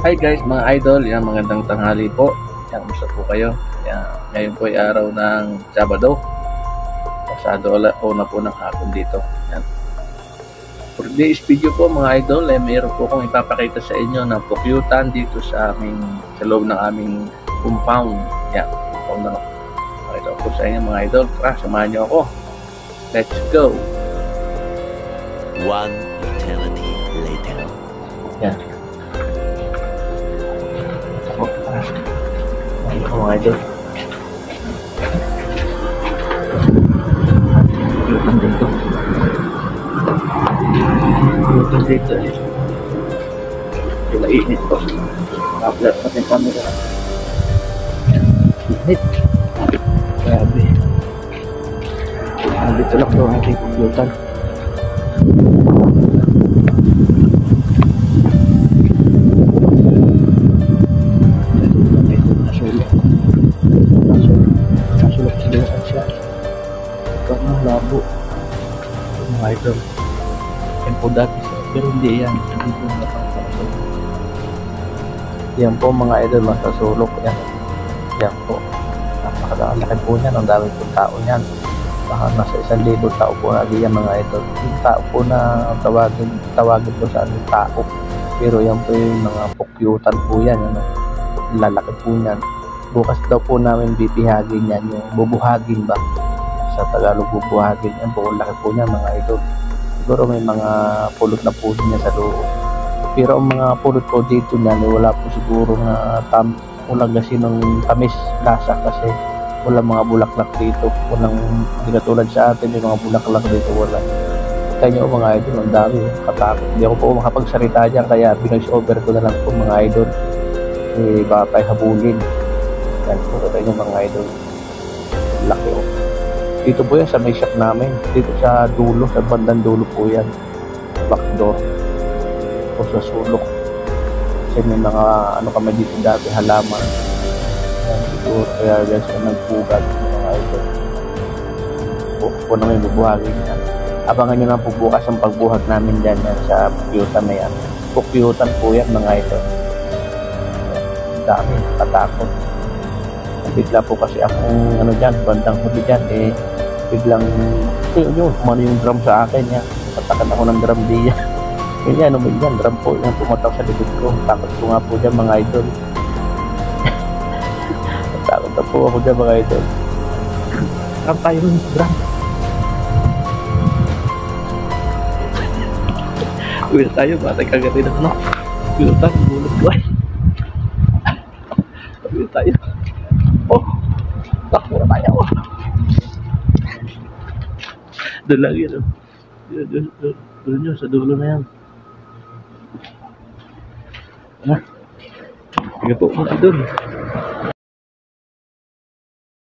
Hi guys, mga idol, yan, magandang tanghali po. Yan, kumusta po kayo? Yan, ngayon po ay araw ng Sabado. Pasado una po ng hapon dito. Yan. For today's video po mga idol, mayroon po akong ipapakita sa inyo ng pukyutan dito sa loob ng aming compound. Yan, compound na. Pakita ko po sa inyo mga idol. Tara, samahan niyo ako. Let's go! One eternity later. Yan. Ito mga idol. Pukyutan dito. Pukyutan dito. Ito mainit po. Upload natin camera. Init. Grabe. Dito lang po ang ating pukyutan. Nasulok siluan siya. Ito ang labo. Ito mga idol. Yan po dati siya. Pero hindi yan. Hindi po napapasok. Yan po mga idol. Masasulok yan. Yan po. Napakadalaki po yan. Ang dami po tao yan. Baka nasa 1,000 tao po na yan mga idol. Yung tao po na tawagin po sa anong tao. Pero yan po yung mga pukyutan po yan. Ano? Lalaki po yan. Bukas daw po namin bibihagin yan, yung bubuhagin ba? Sa Tagalog bubuhagin yan po, laki po niya mga idol. Siguro may mga pulot na po niya sa loob. Pero ang mga pulot po dito niyan, wala po siguro na walang kasi ng tamis lasa kasi wala mga bulaklak dito. Walang, hindi katulad sa atin, yung mga bulaklak dito wala. Kaya nyo mga idol, ang dami, katakot. Hindi ako po makapagsalita dyan, kaya binoise over ko na lang po mga idol. Baka tayo habulin. Yan po tayo mga idol. Laki o. Dito po yan sa may shop namin. Dito sa dulo, sa bandang dulo po yan. Backdoor. O sa sulok. Kasi may mga ano kami dito dati, halaman. Yan siguro. Kaya guys, nagpugat mga idol. Po namin bubuhagin yan. Abangan nyo lang po bukas ang pagbuhag namin dyan yan sa pukyutan na yan. Pukyutan po yan mga idol. Dami, katakot. Bigla po kasi akong ano dyan, bandang huli dyan biglang yun, kumano yung drum sa akin yan. Patakan ako ng drum diyan. Yun yan, ano yan, drum po yan, pumatak sa likod ko. Takot ko nga po dyan mga idol. Takot na po ako dyan mga idol. Takot tayo ng drum. Uwi tayo, batay kagatin ako, no? Uwi tayo, bulot ko ay. Uwi tayo. Oh, takbo na tayo. Doon lang yun. Doon yun, sa dulo na yan. Sige po, doon.